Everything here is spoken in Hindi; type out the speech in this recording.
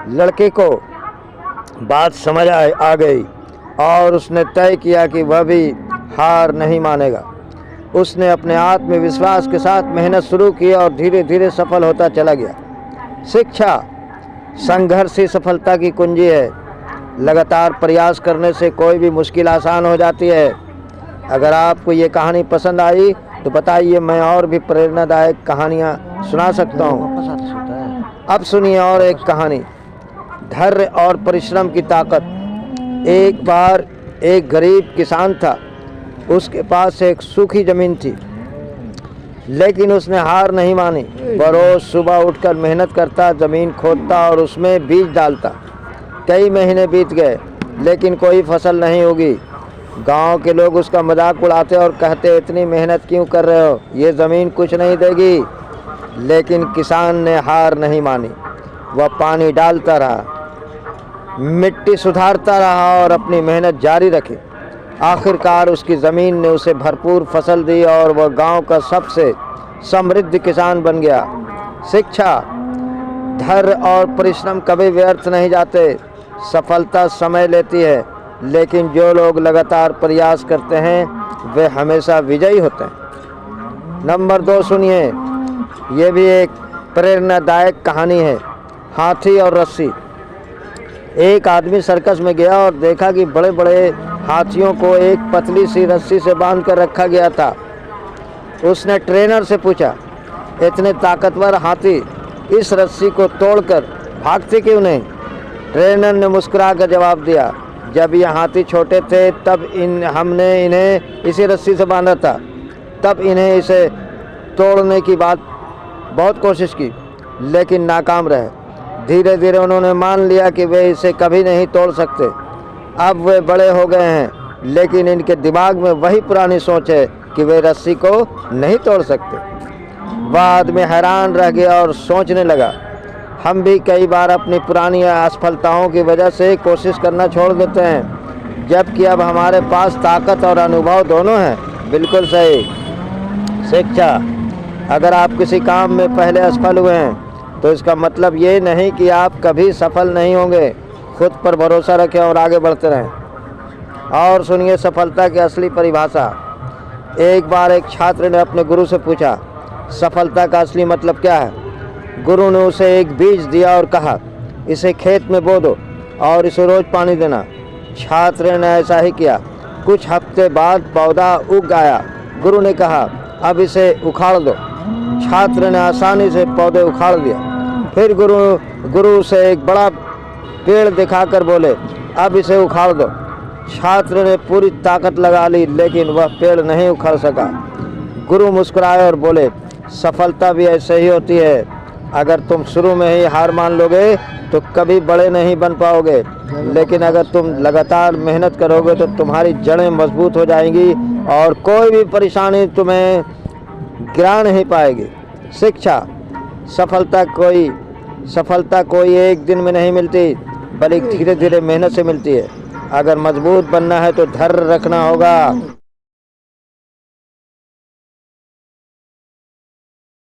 लड़के को बात समझ आ गई और उसने तय किया कि वह भी हार नहीं मानेगा। उसने अपने आत्मविश्वास के साथ मेहनत शुरू की और धीरे धीरे सफल होता चला गया। शिक्षा संघर्ष ही सफलता की कुंजी है। लगातार प्रयास करने से कोई भी मुश्किल आसान हो जाती है। अगर आपको ये कहानी पसंद आई तो बताइए, मैं और भी प्रेरणादायक कहानियाँ सुना सकता हूँ। अब सुनिए और एक कहानी, धैर्य और परिश्रम की ताकत। एक बार एक गरीब किसान था। उसके पास एक सूखी ज़मीन थी, लेकिन उसने हार नहीं मानी। वह रोज़ सुबह उठकर मेहनत करता, ज़मीन खोदता और उसमें बीज डालता। कई महीने बीत गए, लेकिन कोई फसल नहीं उगी। गांव के लोग उसका मजाक उड़ाते और कहते, इतनी मेहनत क्यों कर रहे हो, ये ज़मीन कुछ नहीं देगी। लेकिन किसान ने हार नहीं मानी। वह पानी डालता रहा, मिट्टी सुधारता रहा और अपनी मेहनत जारी रखी। आखिरकार उसकी ज़मीन ने उसे भरपूर फसल दी और वह गांव का सबसे समृद्ध किसान बन गया। शिक्षा, धैर्य और परिश्रम कभी व्यर्थ नहीं जाते। सफलता समय लेती है, लेकिन जो लोग लगातार प्रयास करते हैं वे हमेशा विजयी होते हैं। नंबर 2 सुनिए, ये भी एक प्रेरणादायक कहानी है, हाथी और रस्सी। एक आदमी सर्कस में गया और देखा कि बड़े बड़े हाथियों को एक पतली सी रस्सी से बांध कर रखा गया था। उसने ट्रेनर से पूछा, इतने ताकतवर हाथी इस रस्सी को तोड़कर भागते क्यों नहीं? ट्रेनर ने मुस्कुराकर जवाब दिया, जब ये हाथी छोटे थे तब हमने इन्हें इसी रस्सी से बांधा था। तब इन्हें इसे तोड़ने की बहुत कोशिश की, लेकिन नाकाम रहे। धीरे धीरे उन्होंने मान लिया कि वे इसे कभी नहीं तोड़ सकते। अब वे बड़े हो गए हैं, लेकिन इनके दिमाग में वही पुरानी सोच है कि वे रस्सी को नहीं तोड़ सकते। वह आदमी हैरान रह गया और सोचने लगा, हम भी कई बार अपनी पुरानी असफलताओं की वजह से कोशिश करना छोड़ देते हैं, जबकि अब हमारे पास ताकत और अनुभव दोनों हैं। बिल्कुल सही। शिक्षा, अगर आप किसी काम में पहले असफल हुए हैं तो इसका मतलब ये नहीं कि आप कभी सफल नहीं होंगे। खुद पर भरोसा रखें और आगे बढ़ते रहें। और सुनिए सफलता की असली परिभाषा। एक बार एक छात्र ने अपने गुरु से पूछा, सफलता का असली मतलब क्या है? गुरु ने उसे एक बीज दिया और कहा, इसे खेत में बो दो और इसे रोज पानी देना। छात्र ने ऐसा ही किया। कुछ हफ्ते बाद पौधा उग आया। गुरु ने कहा, अब इसे उखाड़ दो। छात्र ने आसानी से पौधे उखाड़ दिया। फिर गुरु से एक बड़ा पेड़ दिखाकर बोले, अब इसे उखाड़ दो। छात्र ने पूरी ताकत लगा ली, लेकिन वह पेड़ नहीं उखाड़ सका। गुरु मुस्कुराए और बोले, सफलता भी ऐसे ही होती है। अगर तुम शुरू में ही हार मान लोगे तो कभी बड़े नहीं बन पाओगे, लेकिन अगर तुम लगातार मेहनत करोगे तो तुम्हारी जड़ें मजबूत हो जाएंगी और कोई भी परेशानी तुम्हें गिरा नहीं पाएगी। शिक्षा, सफलता कोई एक दिन में नहीं मिलती, बल्कि धीरे धीरे मेहनत से मिलती है। अगर मजबूत बनना है तो धैर्य रखना होगा।